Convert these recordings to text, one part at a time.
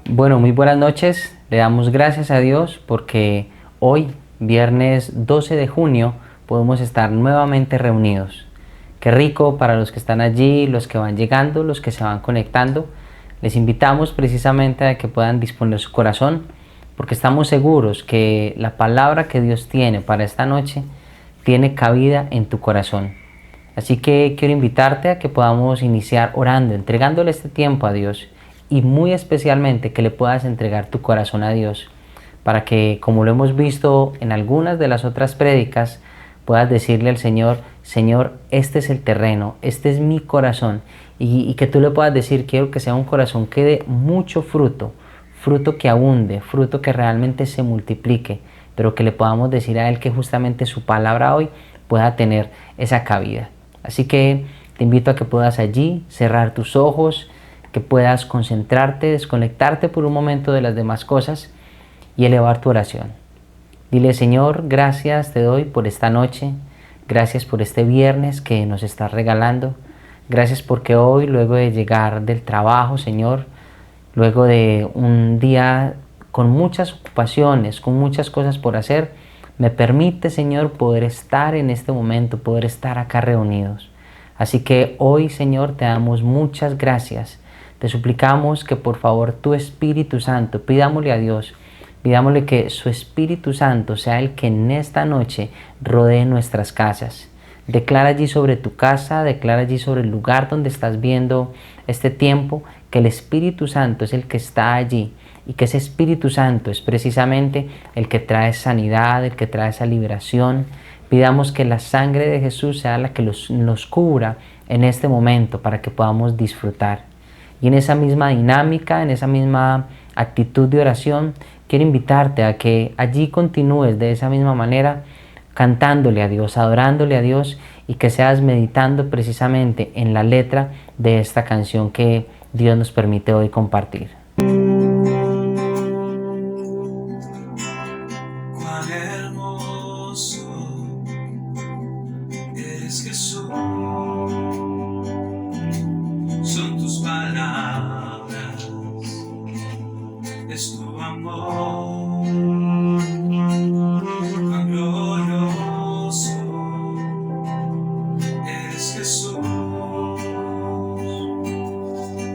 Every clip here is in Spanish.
Bueno, muy buenas noches. Le damos gracias a Dios porque hoy, viernes 12 de junio, podemos estar nuevamente reunidos. Qué rico para los que están allí, los que van llegando, los que se van conectando. Les invitamos precisamente a que puedan disponer su corazón porque estamos seguros que la palabra que Dios tiene para esta noche tiene cabida en tu corazón. Así que quiero invitarte a que podamos iniciar orando, entregándole este tiempo a Dios y muy especialmente que le puedas entregar tu corazón a Dios para que, como lo hemos visto en algunas de las otras prédicas, puedas decirle al Señor: Señor, este es el terreno, este es mi corazón, y que tú le puedas decir: quiero que sea un corazón que dé mucho fruto, fruto que abunde, fruto que realmente se multiplique, pero que le podamos decir a Él que justamente su palabra hoy pueda tener esa cabida. Así que te invito a que puedas allí cerrar tus ojos, que puedas concentrarte, desconectarte por un momento de las demás cosas y elevar tu oración. Dile: Señor, gracias te doy por esta noche, gracias por este viernes que nos estás regalando, gracias porque hoy, luego de llegar del trabajo, Señor, luego de un día con muchas ocupaciones, con muchas cosas por hacer, me permite, Señor, poder estar en este momento, poder estar acá reunidos. Así que hoy, Señor, te damos muchas gracias. Te suplicamos que por favor tu Espíritu Santo, pidámosle a Dios, pidámosle que su Espíritu Santo sea el que en esta noche rodee nuestras casas. Declara allí sobre tu casa, declara allí sobre el lugar donde estás viendo este tiempo, que el Espíritu Santo es el que está allí y que ese Espíritu Santo es precisamente el que trae sanidad, el que trae esa liberación. Pidamos que la sangre de Jesús sea la que nos cubra en este momento para que podamos disfrutar. Y en esa misma dinámica, en esa misma actitud de oración, quiero invitarte a que allí continúes de esa misma manera, cantándole a Dios, adorándole a Dios, y que seas meditando precisamente en la letra de esta canción que Dios nos permite hoy compartir. Cuán hermoso eres, Jesús, son tus palabras, es tu amor, cuán glorioso eres, Jesús,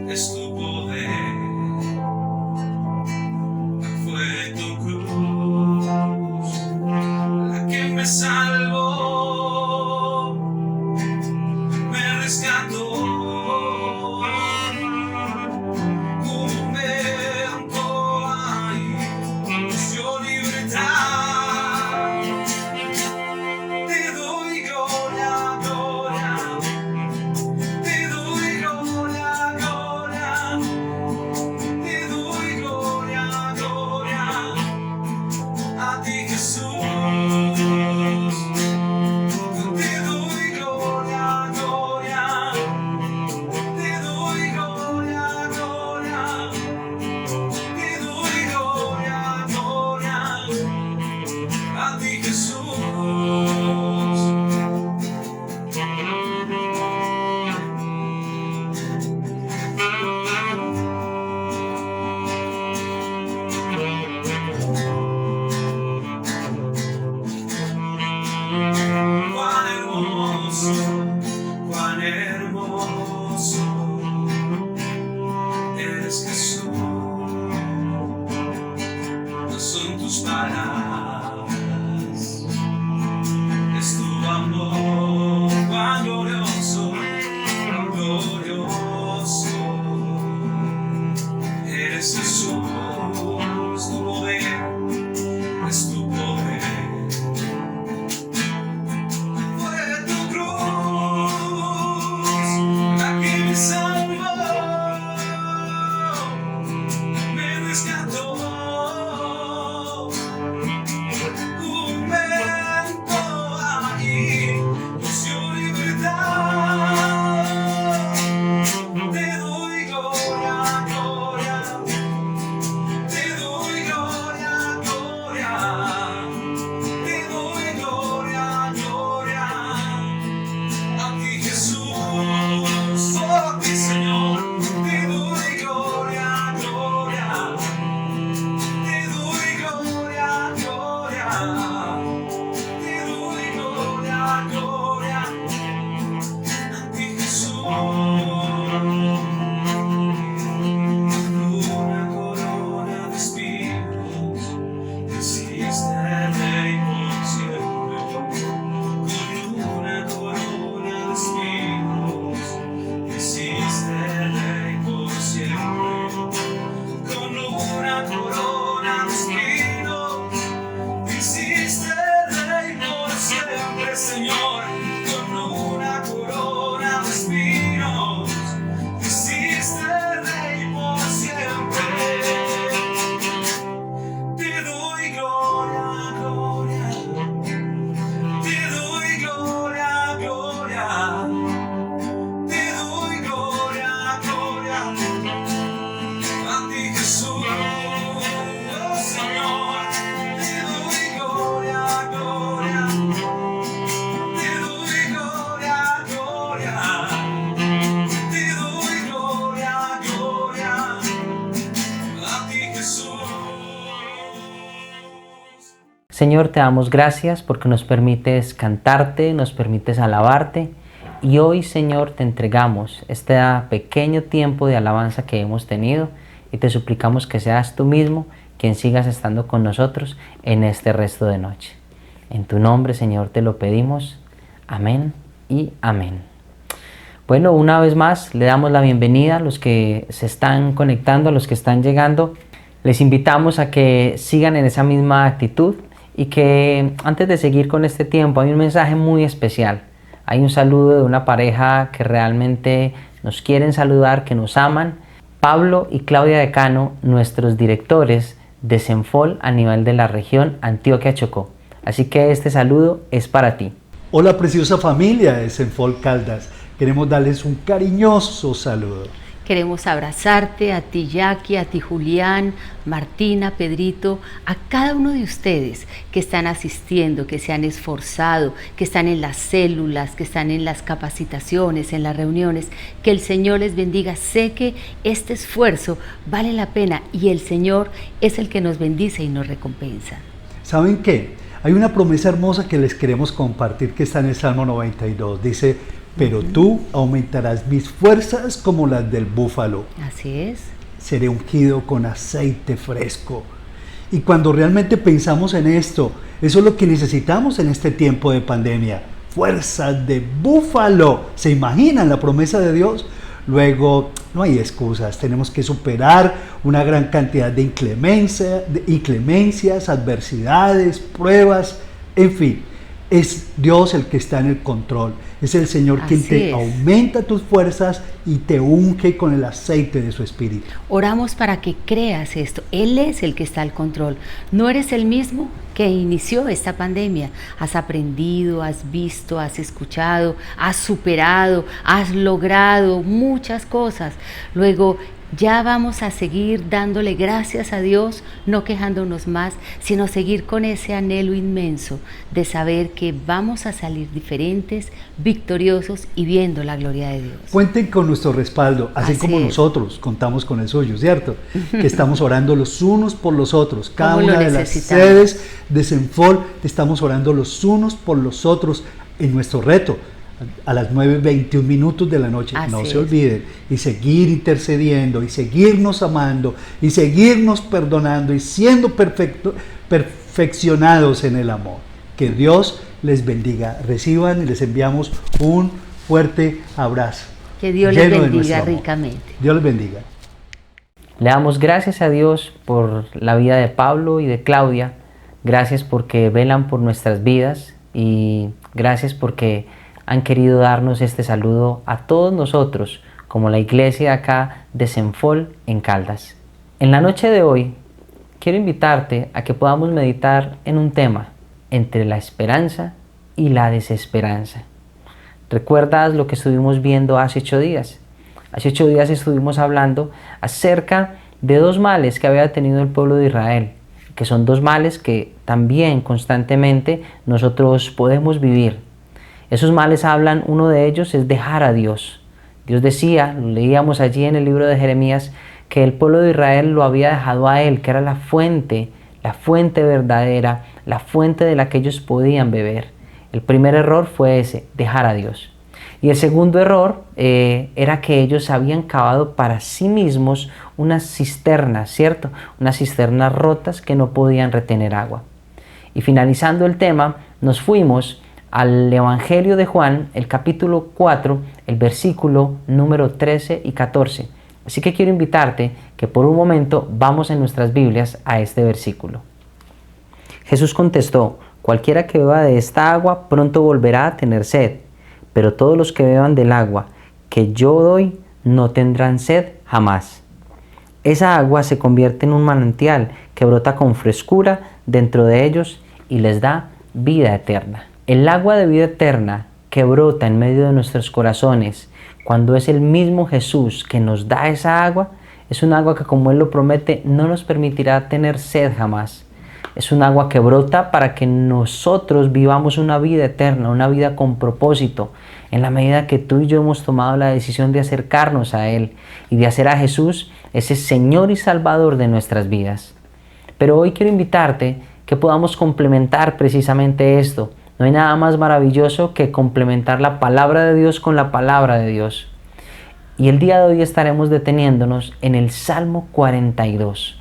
es tu poder, fue tu cruz la que me salvó, me rescató. Un momento ahí Señor, te damos gracias porque nos permites cantarte, nos permites alabarte. Y hoy, Señor, te entregamos este pequeño tiempo de alabanza que hemos tenido y te suplicamos que seas tú mismo quien sigas estando con nosotros en este resto de noche. En tu nombre, Señor, te lo pedimos. Amén y amén. Bueno, una vez más le damos la bienvenida a los que se están conectando, a los que están llegando. Les invitamos a que sigan en esa misma actitud y que antes de seguir con este tiempo hay un mensaje muy especial. Hay un saludo de una pareja que realmente nos quieren saludar, que nos aman. Pablo y Claudia Decano, nuestros directores de Senfol a nivel de la región Antioquia-Chocó. Así que este saludo es para ti. Hola preciosa familia de Senfol Caldas. Queremos darles un cariñoso saludo. Queremos abrazarte, a ti Jackie, a ti Julián, Martina, Pedrito, a cada uno de ustedes que están asistiendo, que se han esforzado, que están en las células, que están en las capacitaciones, en las reuniones. Que el Señor les bendiga. Sé que este esfuerzo vale la pena y el Señor es el que nos bendice y nos recompensa. ¿Saben qué? Hay una promesa hermosa que les queremos compartir que está en el Salmo 92. Dice: pero tú aumentarás mis fuerzas como las del búfalo. Así es. Seré ungido con aceite fresco. Y cuando realmente pensamos en esto, eso es lo que necesitamos en este tiempo de pandemia. Fuerzas de búfalo. ¿Se imaginan la promesa de Dios? Luego, no hay excusas. Tenemos que superar una gran cantidad de inclemencias, adversidades, pruebas, en fin. Es Dios el que está en el control. Es el Señor quien te aumenta tus fuerzas y te unge con el aceite de su espíritu. Oramos para que creas esto. Él es el que está al control. No eres el mismo que inició esta pandemia. Has aprendido, has visto, has escuchado, has superado, has logrado muchas cosas. Luego, ya vamos a seguir dándole gracias a Dios, no quejándonos más, sino seguir con ese anhelo inmenso de saber que vamos a salir diferentes, victoriosos y viendo la gloria de Dios. Cuenten con nuestro respaldo, así como nosotros contamos con el suyo, ¿cierto? Que estamos orando los unos por los otros. Cada una de las sedes de Senfol estamos orando los unos por los otros en nuestro reto. A las 9:21 de la noche, no se olviden, y seguir intercediendo, y seguirnos amando, y seguirnos perdonando, y siendo perfeccionados en el amor. Que Dios les bendiga. Reciban y les enviamos un fuerte abrazo. Que Dios les bendiga ricamente. Dios les bendiga. Le damos gracias a Dios por la vida de Pablo y de Claudia. Gracias porque velan por nuestras vidas y gracias porque han querido darnos este saludo a todos nosotros, como la iglesia acá de Senfol en Caldas. En la noche de hoy, quiero invitarte a que podamos meditar en un tema entre la esperanza y la desesperanza. ¿Recuerdas lo que estuvimos viendo hace 8 días? Hace 8 días estuvimos hablando acerca de 2 males que había tenido el pueblo de Israel, que son 2 males que también constantemente nosotros podemos vivir. Esos males hablan, uno de ellos es dejar a Dios. Dios decía, lo leíamos allí en el libro de Jeremías, que el pueblo de Israel lo había dejado a Él, que era la fuente verdadera, la fuente de la que ellos podían beber. El primer error fue ese, dejar a Dios. Y el segundo error era que ellos habían cavado para sí mismos unas cisternas, ¿cierto? Unas cisternas rotas que no podían retener agua. Y finalizando el tema, nos fuimos al Evangelio de Juan, el capítulo 4, el versículo número 13 y 14. Así que quiero invitarte que por un momento vamos en nuestras Biblias a este versículo. Jesús contestó: cualquiera que beba de esta agua pronto volverá a tener sed, pero todos los que beban del agua que yo doy no tendrán sed jamás. Esa agua se convierte en un manantial que brota con frescura dentro de ellos y les da vida eterna. El agua de vida eterna que brota en medio de nuestros corazones, cuando es el mismo Jesús que nos da esa agua, es un agua que, como Él lo promete, no nos permitirá tener sed jamás. Es un agua que brota para que nosotros vivamos una vida eterna, una vida con propósito, en la medida que tú y yo hemos tomado la decisión de acercarnos a Él y de hacer a Jesús ese Señor y Salvador de nuestras vidas. Pero hoy quiero invitarte que podamos complementar precisamente esto. No hay nada más maravilloso que complementar la palabra de Dios con la palabra de Dios. Y el día de hoy estaremos deteniéndonos en el Salmo 42.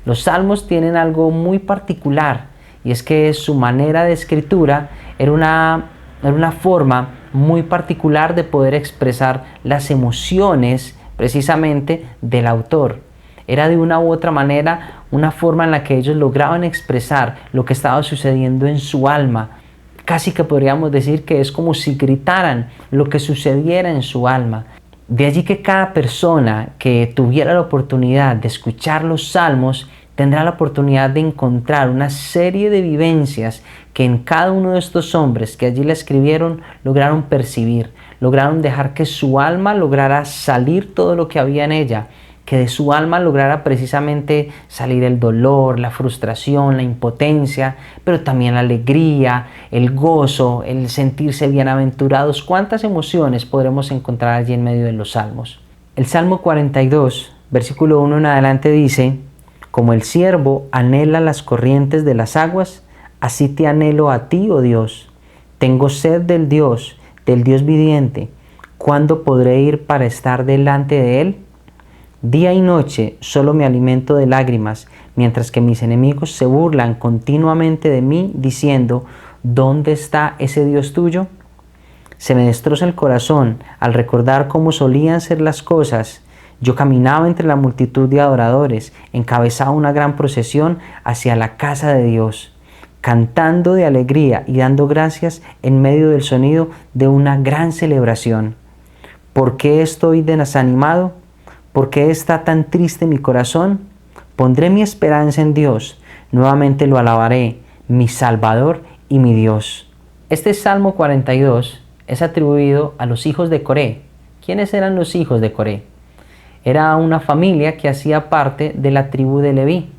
Los salmos tienen algo muy particular, y es que su manera de escritura era una forma muy particular de poder expresar las emociones precisamente del autor. Era de una u otra manera una forma en la que ellos lograban expresar lo que estaba sucediendo en su alma. Casi que podríamos decir que es como si gritaran lo que sucediera en su alma. De allí que cada persona que tuviera la oportunidad de escuchar los salmos tendrá la oportunidad de encontrar una serie de vivencias que en cada uno de estos hombres que allí la escribieron lograron percibir, lograron dejar que su alma lograra salir todo lo que había en ella, que de su alma lograra precisamente salir el dolor, la frustración, la impotencia, pero también la alegría, el gozo, el sentirse bienaventurados. ¿Cuántas emociones podremos encontrar allí en medio de los salmos? El Salmo 42, versículo 1 en adelante dice: como el ciervo anhela las corrientes de las aguas, así te anhelo a ti, oh Dios. Tengo sed del Dios viviente. ¿Cuándo podré ir para estar delante de Él? Día y noche solo me alimento de lágrimas, mientras que mis enemigos se burlan continuamente de mí, diciendo: ¿dónde está ese Dios tuyo? Se me destroza el corazón al recordar cómo solían ser las cosas. Yo caminaba entre la multitud de adoradores, encabezaba una gran procesión hacia la casa de Dios, cantando de alegría y dando gracias en medio del sonido de una gran celebración. ¿Por qué estoy desanimado? ¿Por qué está tan triste mi corazón? Pondré mi esperanza en Dios, nuevamente lo alabaré, mi Salvador y mi Dios. Este Salmo 42 es atribuido a los hijos de Coré. ¿Quiénes eran los hijos de Coré? Era una familia que hacía parte de la tribu de Leví.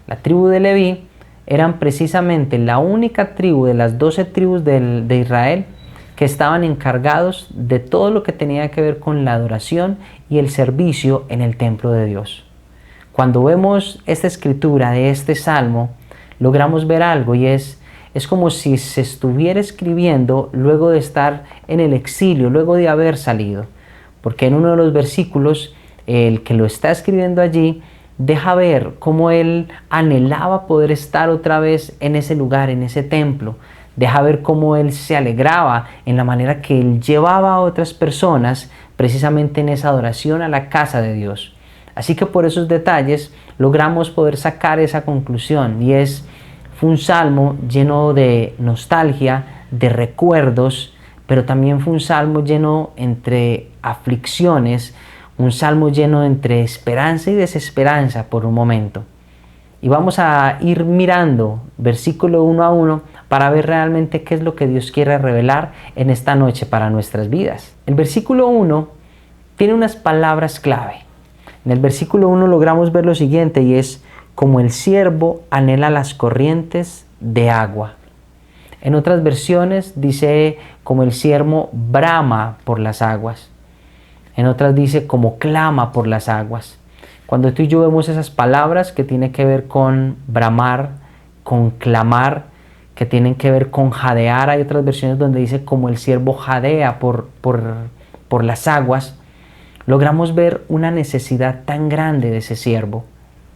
La tribu de Leví eran precisamente la única tribu de las 12 tribus de Israel que estaban encargados de todo lo que tenía que ver con la adoración y el servicio en el templo de Dios. Cuando vemos esta escritura de este salmo, logramos ver algo, y es como si se estuviera escribiendo luego de estar en el exilio, luego de haber salido. Porque en uno de los versículos, el que lo está escribiendo allí deja ver cómo él anhelaba poder estar otra vez en ese lugar, en ese templo. Deja ver cómo él se alegraba en la manera que él llevaba a otras personas precisamente en esa adoración a la casa de Dios. Así que por esos detalles logramos poder sacar esa conclusión, y fue un salmo lleno de nostalgia, de recuerdos, pero también fue un salmo lleno entre aflicciones, un salmo lleno entre esperanza y desesperanza por un momento. Y vamos a ir mirando versículo 1 a 1 para ver realmente qué es lo que Dios quiere revelar en esta noche para nuestras vidas. El versículo 1 tiene unas palabras clave. En el versículo 1 logramos ver lo siguiente, y es: como el ciervo anhela las corrientes de agua. En otras versiones dice: como el ciervo brama por las aguas. En otras dice: como clama por las aguas. Cuando tú y yo vemos esas palabras que tienen que ver con bramar, con clamar, que tienen que ver con jadear, hay otras versiones donde dice: como el ciervo jadea por las aguas, logramos ver una necesidad tan grande de ese ciervo.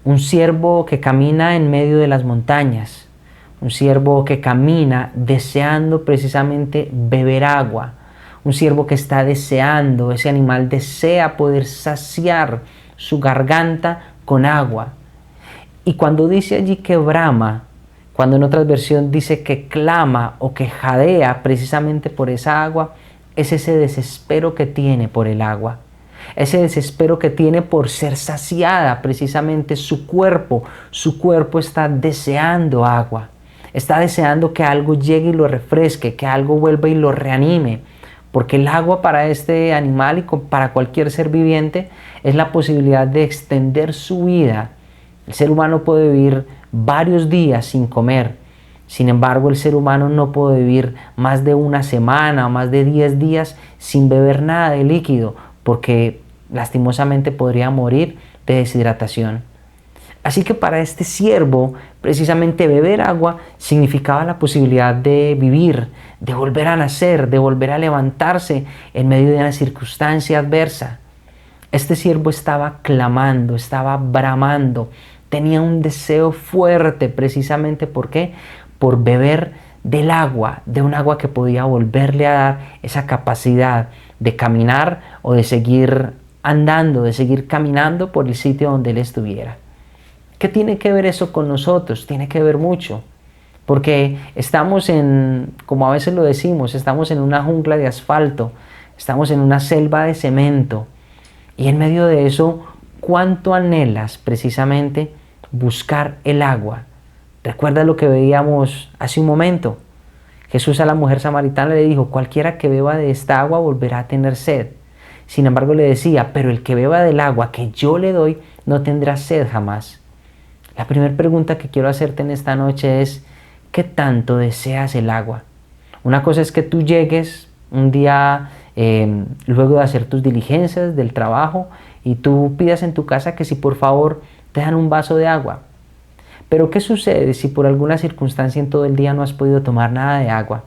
Un ciervo que camina en medio de las montañas, un ciervo que camina deseando precisamente beber agua, un ciervo que está deseando, ese animal desea poder saciar su garganta con agua. Y cuando dice allí que brama, cuando en otra versión dice que clama o que jadea precisamente por esa agua, es ese desespero que tiene por el agua, ese desespero que tiene por ser saciada precisamente su cuerpo. Su cuerpo está deseando agua, está deseando que algo llegue y lo refresque, que algo vuelva y lo reanime. Porque el agua para este animal y para cualquier ser viviente es la posibilidad de extender su vida. El ser humano puede vivir varios días sin comer. Sin embargo, el ser humano no puede vivir más de una semana o más de 10 días sin beber nada de líquido, porque lastimosamente podría morir de deshidratación. Así que para este siervo, precisamente beber agua significaba la posibilidad de vivir, de volver a nacer, de volver a levantarse en medio de una circunstancia adversa. Este siervo estaba clamando, estaba bramando, tenía un deseo fuerte precisamente ¿por qué? Por beber del agua, de un agua que podía volverle a dar esa capacidad de caminar o de seguir andando, de seguir caminando por el sitio donde él estuviera. ¿Qué tiene que ver eso con nosotros? Tiene que ver mucho, porque estamos como a veces lo decimos, estamos en una jungla de asfalto, estamos en una selva de cemento, y en medio de eso, ¿cuánto anhelas precisamente buscar el agua? ¿Recuerdas lo que veíamos hace un momento? Jesús a la mujer samaritana le dijo, cualquiera que beba de esta agua volverá a tener sed. Sin embargo le decía, pero el que beba del agua que yo le doy no tendrá sed jamás. La primera pregunta que quiero hacerte en esta noche es, ¿qué tanto deseas el agua? Una cosa es que tú llegues un día luego de hacer tus diligencias del trabajo y tú pidas en tu casa que si por favor te dan un vaso de agua. Pero ¿qué sucede si por alguna circunstancia en todo el día no has podido tomar nada de agua?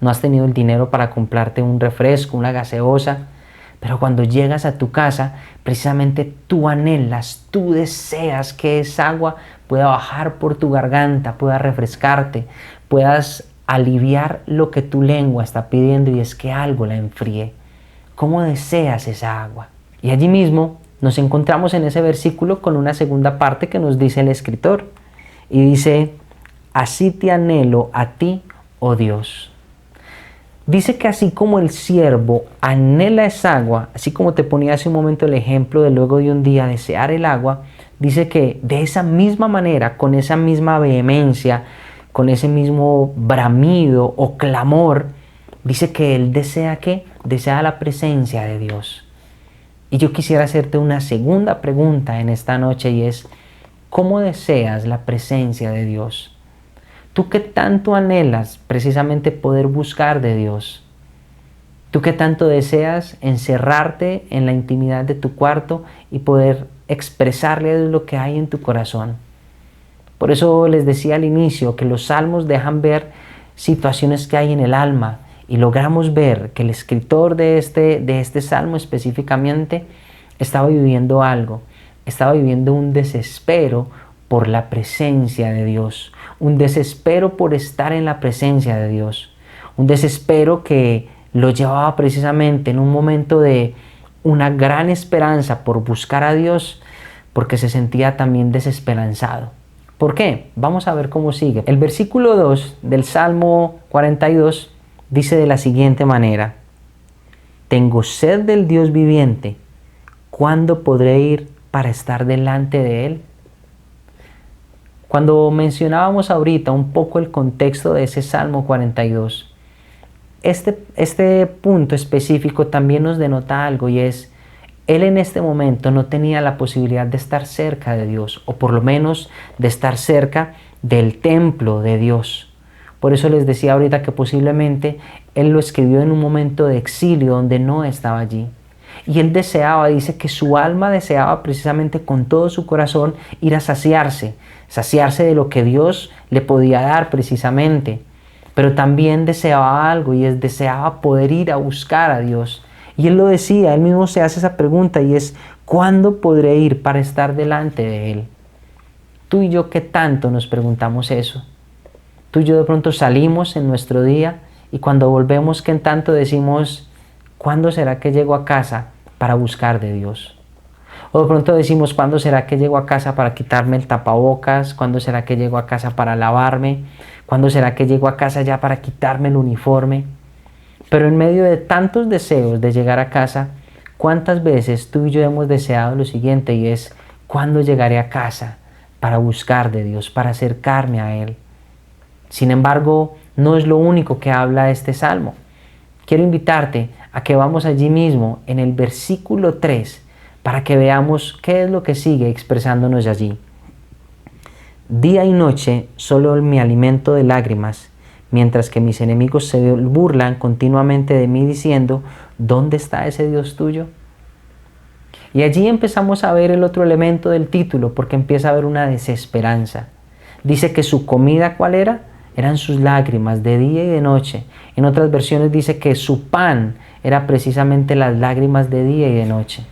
No has tenido el dinero para comprarte un refresco, una gaseosa, pero cuando llegas a tu casa, precisamente tú anhelas, tú deseas que esa agua pueda bajar por tu garganta, pueda refrescarte, puedas aliviar lo que tu lengua está pidiendo y es que algo la enfríe. ¿Cómo deseas esa agua? Y allí mismo nos encontramos en ese versículo con una segunda parte que nos dice el escritor. Y dice, así te anhelo a ti, oh Dios. Dice que así como el siervo anhela esa agua, así como te ponía hace un momento el ejemplo de luego de un día desear el agua, dice que de esa misma manera, con esa misma vehemencia, con ese mismo bramido o clamor, dice que él desea ¿qué? Desea la presencia de Dios. Y yo quisiera hacerte una segunda pregunta en esta noche y es, ¿cómo deseas la presencia de Dios? ¿Tú qué tanto anhelas precisamente poder buscar de Dios? ¿Tú qué tanto deseas encerrarte en la intimidad de tu cuarto y poder expresarle a Dios lo que hay en tu corazón? Por eso les decía al inicio que los salmos dejan ver situaciones que hay en el alma y logramos ver que el escritor de este salmo específicamente estaba viviendo algo, estaba viviendo un desespero por la presencia de Dios, un desespero por estar en la presencia de Dios, un desespero que lo llevaba precisamente en un momento de una gran esperanza por buscar a Dios, porque se sentía también desesperanzado. ¿Por qué? Vamos a ver cómo sigue. El versículo 2 del Salmo 42 dice de la siguiente manera, tengo sed del Dios viviente, ¿cuándo podré ir para estar delante de Él? Cuando mencionábamos ahorita un poco el contexto de ese Salmo 42, este punto específico también nos denota algo y es, él en este momento no tenía la posibilidad de estar cerca de Dios, o por lo menos de estar cerca del templo de Dios. Por eso les decía ahorita que posiblemente él lo escribió en un momento de exilio donde no estaba allí. Y él deseaba, dice que su alma deseaba precisamente con todo su corazón ir a saciarse de lo que Dios le podía dar precisamente. Pero también deseaba algo y deseaba poder ir a buscar a Dios. Y él lo decía, él mismo se hace esa pregunta y es, ¿cuándo podré ir para estar delante de Él? Tú y yo, ¿qué tanto nos preguntamos eso? Tú y yo de pronto salimos en nuestro día y cuando volvemos, ¿qué tanto decimos, ¿cuándo será que llego a casa para buscar de Dios? O de pronto decimos, ¿cuándo será que llego a casa para quitarme el tapabocas? ¿Cuándo será que llego a casa para lavarme? ¿Cuándo será que llego a casa ya para quitarme el uniforme? Pero en medio de tantos deseos de llegar a casa, ¿cuántas veces tú y yo hemos deseado lo siguiente y es, ¿cuándo llegaré a casa para buscar de Dios, para acercarme a Él? Sin embargo, no es lo único que habla este salmo. Quiero invitarte a que vamos allí mismo en el versículo 3 para que veamos qué es lo que sigue expresándonos allí. Día y noche solo me alimento de lágrimas, mientras que mis enemigos se burlan continuamente de mí diciendo, ¿dónde está ese Dios tuyo? Y allí empezamos a ver el otro elemento del título, porque empieza a haber una desesperanza. Dice que su comida, ¿cuál era? Eran sus lágrimas de día y de noche. En otras versiones dice que su pan era precisamente las lágrimas de día y de noche.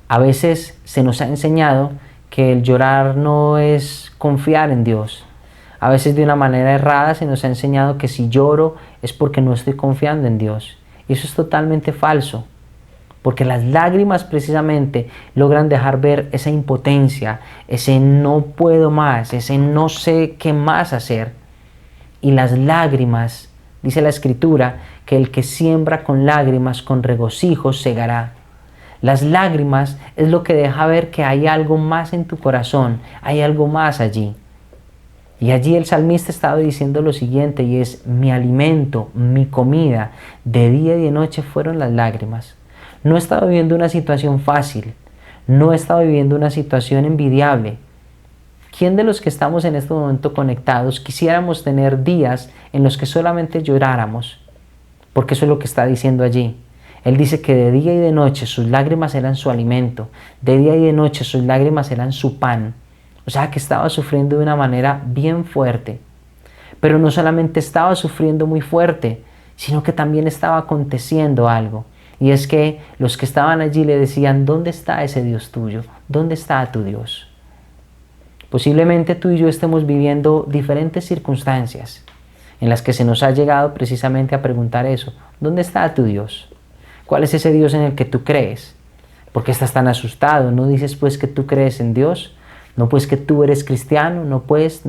A veces se nos ha enseñado que el llorar no es confiar en Dios. A veces de una manera errada se nos ha enseñado que si lloro es porque no estoy confiando en Dios. Y eso es totalmente falso. Porque las lágrimas precisamente logran dejar ver esa impotencia, ese no puedo más, ese no sé qué más hacer. Y las lágrimas, dice la Escritura, que el que siembra con lágrimas, con regocijo segará. Las lágrimas es lo que deja ver que hay algo más en tu corazón, hay algo más allí. Y allí el salmista estaba diciendo lo siguiente, y es: mi alimento, mi comida, de día y de noche fueron las lágrimas. No estaba viviendo una situación fácil, no estaba viviendo una situación envidiable. ¿Quién de los que estamos en este momento conectados quisiéramos tener días en los que solamente lloráramos? Porque eso es lo que está diciendo allí. Él dice que de día y de noche sus lágrimas eran su alimento, de día y de noche sus lágrimas eran su pan. O sea que estaba sufriendo de una manera bien fuerte. Pero no solamente estaba sufriendo muy fuerte, sino que también estaba aconteciendo algo. Y es que los que estaban allí le decían: ¿dónde está ese Dios tuyo? ¿Dónde está tu Dios? Posiblemente tú y yo estemos viviendo diferentes circunstancias en las que se nos ha llegado precisamente a preguntar eso: ¿dónde está tu Dios? ¿Cuál es ese Dios en el que tú crees? ¿Por qué estás tan asustado? ¿No dices pues que tú crees en Dios? ¿No pues que tú eres cristiano? No puedes.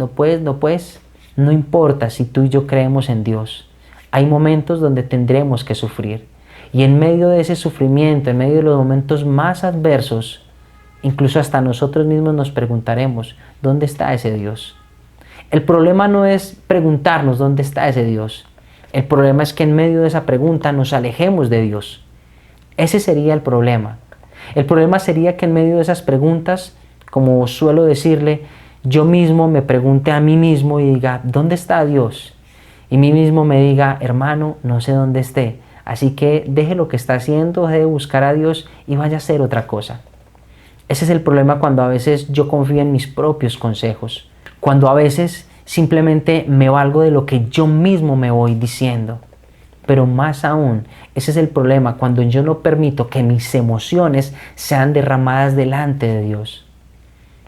No importa si tú y yo creemos en Dios. Hay momentos donde tendremos que sufrir. Y en medio de ese sufrimiento, en medio de los momentos más adversos, incluso hasta nosotros mismos nos preguntaremos: ¿dónde está ese Dios? El problema no es preguntarnos dónde está ese Dios. El problema es que en medio de esa pregunta nos alejemos de Dios. Ese sería el problema. El problema sería que en medio de esas preguntas, como suelo decirle, yo mismo me pregunte a mí mismo y diga: ¿dónde está Dios? Y mí mismo me diga: hermano, no sé dónde esté. Así que deje lo que está haciendo, deje de buscar a Dios y vaya a hacer otra cosa. Ese es el problema cuando a veces yo confío en mis propios consejos. Cuando a veces simplemente me valgo de lo que yo mismo me voy diciendo. Pero más aún, ese es el problema cuando yo no permito que mis emociones sean derramadas delante de Dios.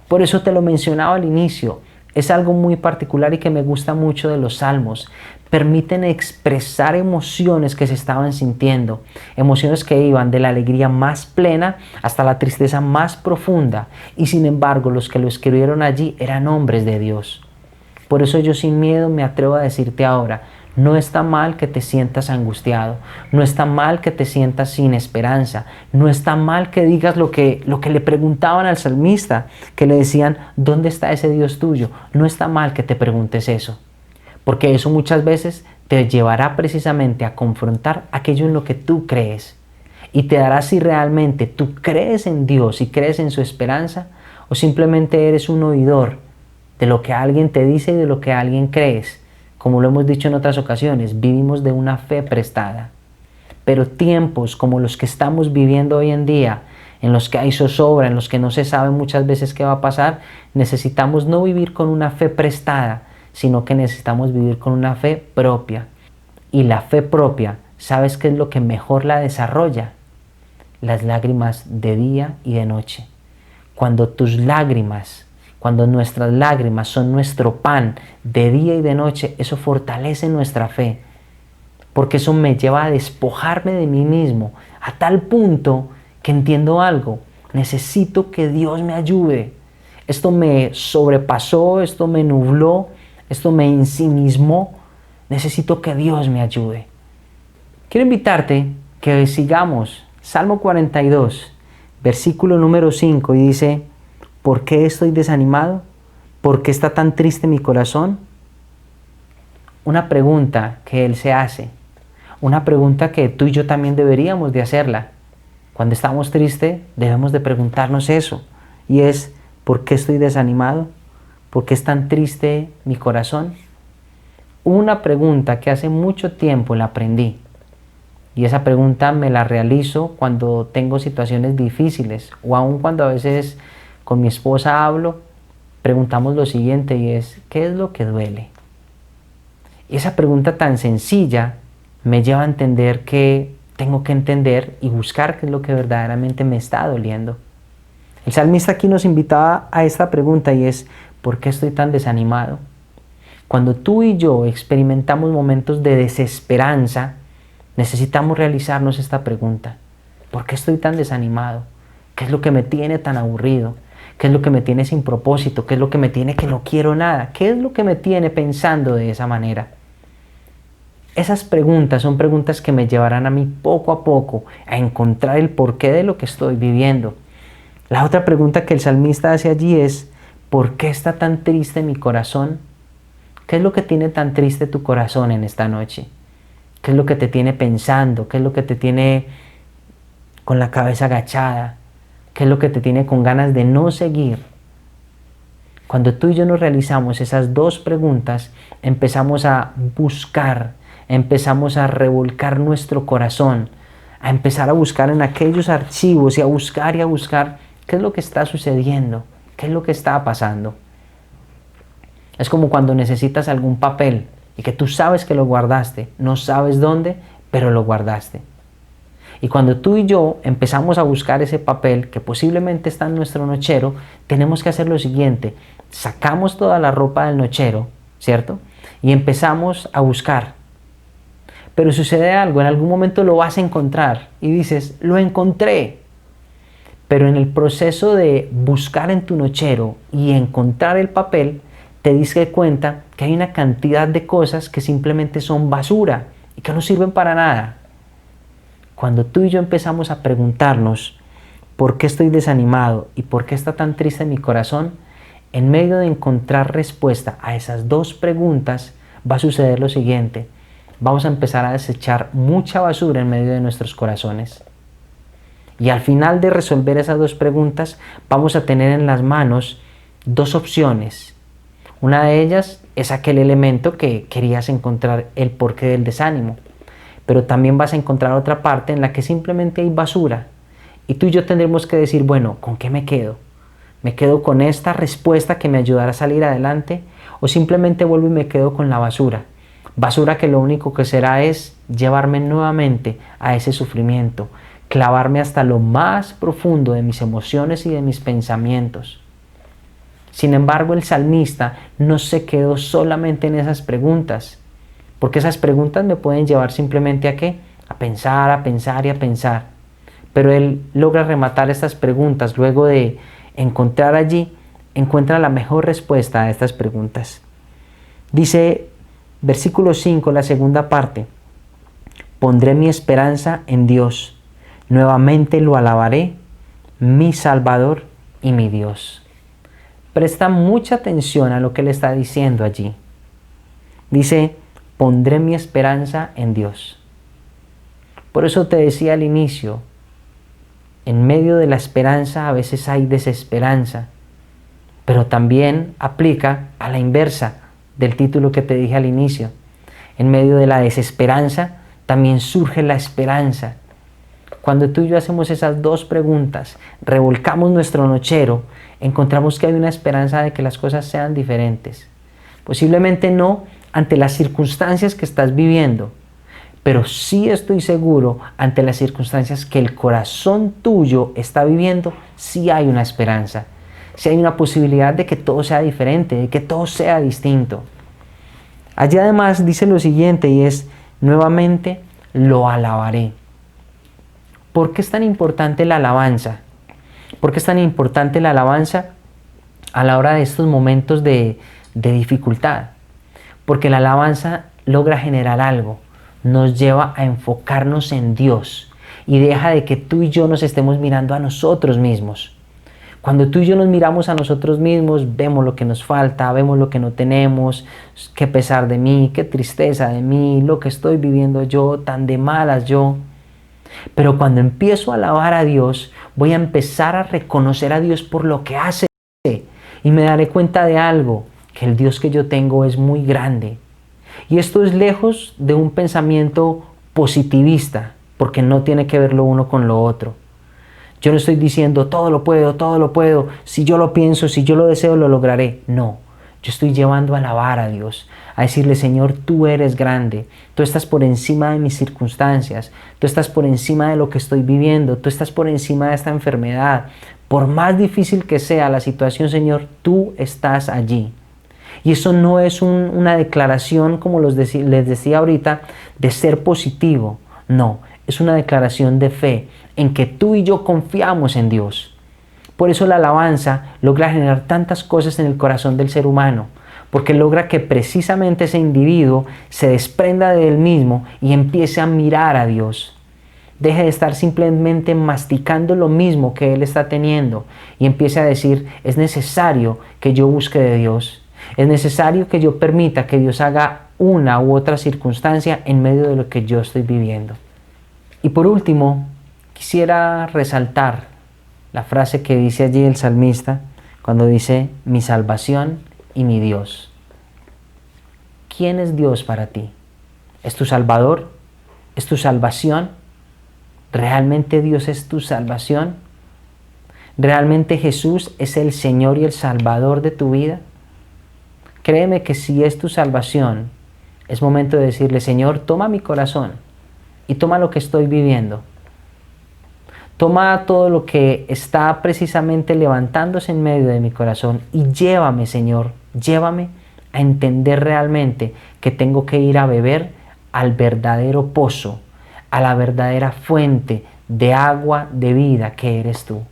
Por eso te lo mencionaba al inicio. Es algo muy particular y que me gusta mucho de los salmos. Permiten expresar emociones que se estaban sintiendo, emociones que iban de la alegría más plena hasta la tristeza más profunda, y sin embargo los que lo escribieron allí eran hombres de Dios. Por eso yo sin miedo me atrevo a decirte ahora: no está mal que te sientas angustiado, no está mal que te sientas sin esperanza, no está mal que digas lo que le preguntaban al salmista, que le decían: ¿dónde está ese Dios tuyo? No está mal que te preguntes eso. Porque eso muchas veces te llevará precisamente a confrontar aquello en lo que tú crees. Y te dará si realmente tú crees en Dios y crees en su esperanza, o simplemente eres un oidor de lo que alguien te dice y de lo que alguien crees. Como lo hemos dicho en otras ocasiones, vivimos de una fe prestada. Pero tiempos como los que estamos viviendo hoy en día, en los que hay zozobra, en los que no se sabe muchas veces qué va a pasar, necesitamos no vivir con una fe prestada, sino que necesitamos vivir con una fe propia. Y la fe propia, ¿sabes qué es lo que mejor la desarrolla? Las lágrimas de día y de noche. Cuando tus lágrimas, cuando nuestras lágrimas son nuestro pan de día y de noche, eso fortalece nuestra fe. Porque eso me lleva a despojarme de mí mismo, a tal punto que entiendo algo: necesito que Dios me ayude. Esto me sobrepasó, esto me nubló, esto me ensimismó. Necesito que Dios me ayude. Quiero invitarte que sigamos Salmo 42, versículo número 5, y dice: ¿por qué estoy desanimado? ¿Por qué está tan triste mi corazón? Una pregunta que Él se hace, una pregunta que tú y yo también deberíamos de hacerla. Cuando estamos tristes debemos de preguntarnos eso, y es: ¿por qué estoy desanimado? ¿Por qué es tan triste mi corazón? Una pregunta que hace mucho tiempo la aprendí. Y esa pregunta me la realizo cuando tengo situaciones difíciles o aun cuando a veces con mi esposa hablo, preguntamos lo siguiente y es, ¿qué es lo que duele? Y esa pregunta tan sencilla me lleva a entender que tengo que entender y buscar qué es lo que verdaderamente me está doliendo. El salmista aquí nos invitaba a esta pregunta y es, ¿por qué estoy tan desanimado? Cuando tú y yo experimentamos momentos de desesperanza, necesitamos realizarnos esta pregunta. ¿Por qué estoy tan desanimado? ¿Qué es lo que me tiene tan aburrido? ¿Qué es lo que me tiene sin propósito? ¿Qué es lo que me tiene que no quiero nada? ¿Qué es lo que me tiene pensando de esa manera? Esas preguntas son preguntas que me llevarán a mí poco a poco a encontrar el porqué de lo que estoy viviendo. La otra pregunta que el salmista hace allí es, ¿por qué está tan triste mi corazón? ¿Qué es lo que tiene tan triste tu corazón en esta noche? ¿Qué es lo que te tiene pensando? ¿Qué es lo que te tiene con la cabeza agachada? ¿Qué es lo que te tiene con ganas de no seguir? Cuando tú y yo nos realizamos esas dos preguntas, empezamos a buscar, empezamos a revolcar nuestro corazón, a empezar a buscar en aquellos archivos y a buscar qué es lo que está sucediendo, qué es lo que está pasando. Es como cuando necesitas algún papel y que tú sabes que lo guardaste, no sabes dónde, pero lo guardaste. Y cuando tú y yo empezamos a buscar ese papel que posiblemente está en nuestro nochero, tenemos que hacer lo siguiente, sacamos toda la ropa del nochero, ¿cierto? Y empezamos a buscar. Pero sucede algo, en algún momento lo vas a encontrar y dices, lo encontré. Pero en el proceso de buscar en tu nochero y encontrar el papel, te diste cuenta que hay una cantidad de cosas que simplemente son basura y que no sirven para nada. Cuando tú y yo empezamos a preguntarnos por qué estoy desanimado y por qué está tan triste mi corazón, en medio de encontrar respuesta a esas dos preguntas va a suceder lo siguiente. Vamos a empezar a desechar mucha basura en medio de nuestros corazones. Y al final de resolver esas dos preguntas, vamos a tener en las manos dos opciones. Una de ellas es aquel elemento que querías encontrar el porqué del desánimo. Pero también vas a encontrar otra parte en la que simplemente hay basura. Y tú y yo tendremos que decir, bueno, ¿con qué me quedo? ¿Me quedo con esta respuesta que me ayudará a salir adelante? ¿O simplemente vuelvo y me quedo con la basura? Basura que lo único que será es llevarme nuevamente a ese sufrimiento, clavarme hasta lo más profundo de mis emociones y de mis pensamientos. Sin embargo, el salmista no se quedó solamente en esas preguntas, porque esas preguntas me pueden llevar simplemente ¿a qué? A pensar y a pensar. Pero él logra rematar estas preguntas luego de encontrar allí, encuentra la mejor respuesta a estas preguntas. Dice, versículo 5, la segunda parte, pondré mi esperanza en Dios, nuevamente lo alabaré, mi Salvador y mi Dios. Presta mucha atención a lo que él está diciendo allí. Dice, pondré mi esperanza en Dios. Por eso te decía al inicio, en medio de la esperanza a veces hay desesperanza, pero también aplica a la inversa del título que te dije al inicio. En medio de la desesperanza también surge la esperanza. Cuando tú y yo hacemos esas dos preguntas, revolcamos nuestro nochero, encontramos que hay una esperanza de que las cosas sean diferentes. Posiblemente no ante las circunstancias que estás viviendo, pero sí estoy seguro ante las circunstancias que el corazón tuyo está viviendo, sí hay una esperanza, sí hay una posibilidad de que todo sea diferente, de que todo sea distinto. Allí además dice lo siguiente y es, nuevamente lo alabaré. ¿Por qué es tan importante la alabanza? ¿Por qué es tan importante la alabanza a la hora de estos momentos de dificultad? Porque la alabanza logra generar algo, nos lleva a enfocarnos en Dios y deja de que tú y yo nos estemos mirando a nosotros mismos. Cuando tú y yo nos miramos a nosotros mismos, vemos lo que nos falta, vemos lo que no tenemos, qué pesar de mí, qué tristeza de mí, lo que estoy viviendo yo, tan de malas yo. Pero cuando empiezo a alabar a Dios, voy a empezar a reconocer a Dios por lo que hace y me daré cuenta de algo, que el Dios que yo tengo es muy grande. Y esto es lejos de un pensamiento positivista, porque no tiene que ver lo uno con lo otro. Yo no estoy diciendo todo lo puedo, si yo lo pienso, si yo lo deseo, lo lograré. No, yo estoy llevando a alabar a Dios, a decirle, Señor, tú eres grande, tú estás por encima de mis circunstancias, tú estás por encima de lo que estoy viviendo, tú estás por encima de esta enfermedad. Por más difícil que sea la situación, Señor, tú estás allí. Y eso no es una declaración, como les decía ahorita, de ser positivo. No, es una declaración de fe, en que tú y yo confiamos en Dios. Por eso la alabanza logra generar tantas cosas en el corazón del ser humano, porque logra que precisamente ese individuo se desprenda de él mismo y empiece a mirar a Dios. Deje de estar simplemente masticando lo mismo que él está teniendo y empiece a decir, es necesario que yo busque de Dios. Es necesario que yo permita que Dios haga una u otra circunstancia en medio de lo que yo estoy viviendo. Y por último, quisiera resaltar la frase que dice allí el salmista cuando dice, mi salvación y mi Dios. ¿Quién es Dios para ti? ¿Es tu Salvador? ¿Es tu salvación? ¿Realmente Dios es tu salvación? ¿Realmente Jesús es el Señor y el Salvador de tu vida? Créeme que si es tu salvación, es momento de decirle, Señor, toma mi corazón y toma lo que estoy viviendo. Toma todo lo que está precisamente levantándose en medio de mi corazón y llévame, Señor, llévame a entender realmente que tengo que ir a beber al verdadero pozo, a la verdadera fuente de agua de vida que eres tú.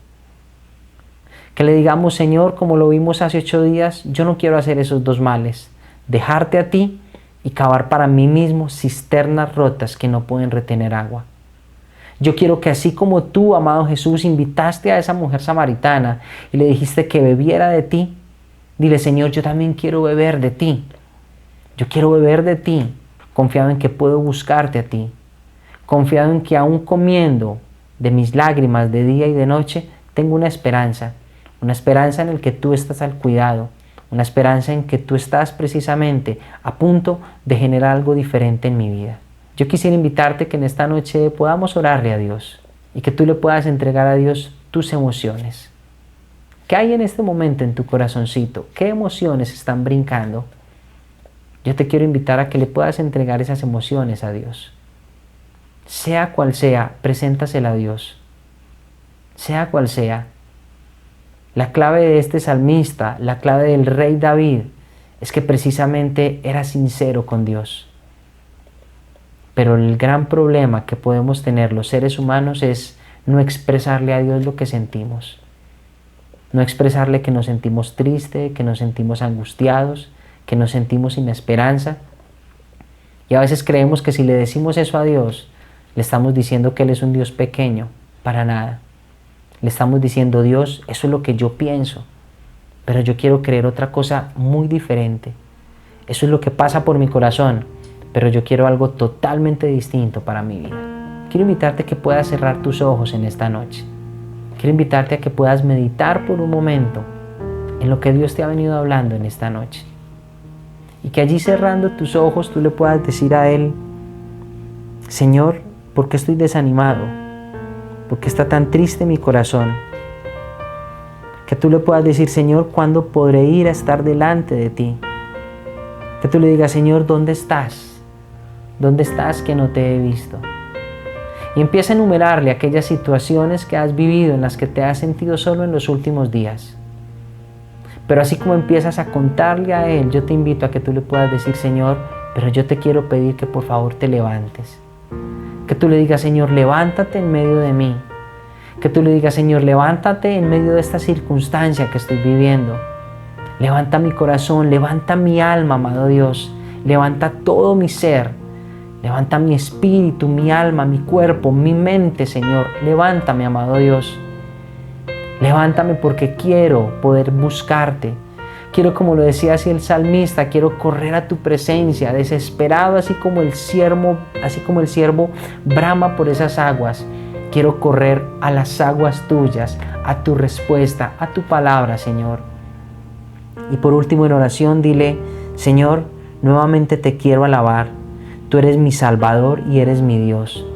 Que le digamos, Señor, como lo vimos hace 8 días, yo no quiero hacer esos dos males, dejarte a ti y cavar para mí mismo cisternas rotas que no pueden retener agua. Yo quiero que así como tú, amado Jesús, invitaste a esa mujer samaritana y le dijiste que bebiera de ti, dile, Señor, yo también quiero beber de ti. Yo quiero beber de ti, confiado en que puedo buscarte a ti, confiado en que aún comiendo de mis lágrimas de día y de noche, tengo una esperanza en el que tú estás al cuidado, una esperanza en que tú estás precisamente a punto de generar algo diferente en mi vida. Yo quisiera invitarte que en esta noche podamos orarle a Dios y que tú le puedas entregar a Dios tus emociones. ¿Qué hay en este momento en tu corazoncito? ¿Qué emociones están brincando? Yo te quiero invitar a que le puedas entregar esas emociones a Dios. Sea cual sea, preséntasela a Dios. Sea cual sea. La clave de este salmista, la clave del rey David, es que precisamente era sincero con Dios. Pero el gran problema que podemos tener los seres humanos es no expresarle a Dios lo que sentimos. No expresarle que nos sentimos tristes, que nos sentimos angustiados, que nos sentimos sin esperanza. Y a veces creemos que si le decimos eso a Dios, le estamos diciendo que Él es un Dios pequeño. Para nada. Le estamos diciendo, Dios, eso es lo que yo pienso, pero yo quiero creer otra cosa muy diferente. Eso es lo que pasa por mi corazón, pero yo quiero algo totalmente distinto para mi vida. Quiero invitarte a que puedas cerrar tus ojos en esta noche. Quiero invitarte a que puedas meditar por un momento en lo que Dios te ha venido hablando en esta noche. Y que allí cerrando tus ojos tú le puedas decir a Él, Señor, ¿por qué estoy desanimado? ¿Por qué está tan triste mi corazón? Que tú le puedas decir, Señor, ¿cuándo podré ir a estar delante de ti? Que tú le digas, Señor, ¿dónde estás? ¿Dónde estás que no te he visto? Y empieza a enumerarle aquellas situaciones que has vivido en las que te has sentido solo en los últimos días. Pero así como empiezas a contarle a Él, yo te invito a que tú le puedas decir, Señor, pero yo te quiero pedir que por favor te levantes. Que tú le digas, Señor, levántate en medio de mí. Que tú le digas, Señor, levántate en medio de esta circunstancia que estoy viviendo. Levanta mi corazón, levanta mi alma, amado Dios. Levanta todo mi ser. Levanta mi espíritu, mi alma, mi cuerpo, mi mente, Señor. Levántame, amado Dios. Levántame porque quiero poder buscarte. Quiero, como lo decía así el salmista, quiero correr a tu presencia, desesperado, así como el siervo brama por esas aguas. Quiero correr a las aguas tuyas, a tu respuesta, a tu palabra, Señor. Y por último en oración dile, Señor, nuevamente te quiero alabar. Tú eres mi Salvador y eres mi Dios.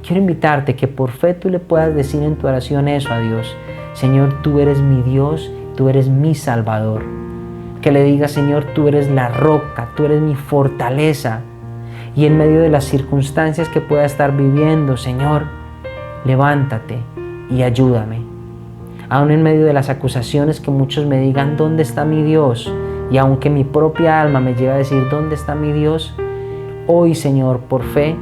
Quiero invitarte que por fe tú le puedas decir en tu oración eso a Dios. Señor, tú eres mi Dios, tú eres mi Salvador. Que le digas, Señor, tú eres la roca, tú eres mi fortaleza. Y en medio de las circunstancias que pueda estar viviendo, Señor, levántate y ayúdame. Aún en medio de las acusaciones que muchos me digan, ¿dónde está mi Dios? Y aunque mi propia alma me lleve a decir, ¿dónde está mi Dios? Hoy, Señor, por fe,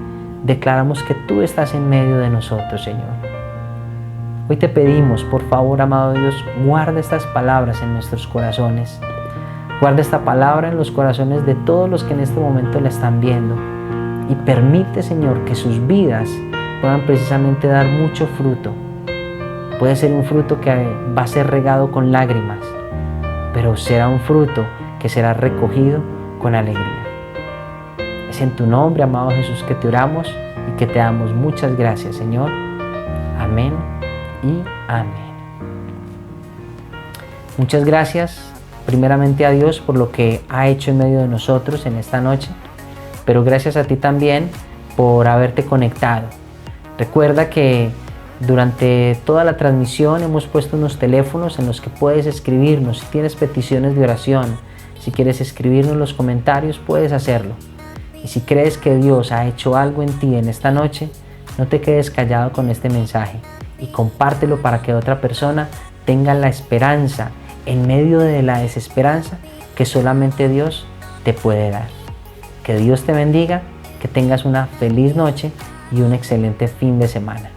declaramos que tú estás en medio de nosotros, Señor. Hoy te pedimos, por favor, amado Dios, guarda estas palabras en nuestros corazones. Guarda esta palabra en los corazones de todos los que en este momento la están viendo. Y permite, Señor, que sus vidas puedan precisamente dar mucho fruto. Puede ser un fruto que va a ser regado con lágrimas, pero será un fruto que será recogido con alegría. Es en tu nombre, amado Jesús, que te oramos y que te damos muchas gracias, Señor. Amén y amén. Muchas gracias, primeramente a Dios por lo que ha hecho en medio de nosotros en esta noche, pero gracias a ti también por haberte conectado. Recuerda que durante toda la transmisión hemos puesto unos teléfonos en los que puedes escribirnos. Si tienes peticiones de oración, si quieres escribirnos en los comentarios, puedes hacerlo. Y si crees que Dios ha hecho algo en ti en esta noche, no te quedes callado con este mensaje y compártelo para que otra persona tenga la esperanza en medio de la desesperanza que solamente Dios te puede dar. Que Dios te bendiga, que tengas una feliz noche y un excelente fin de semana.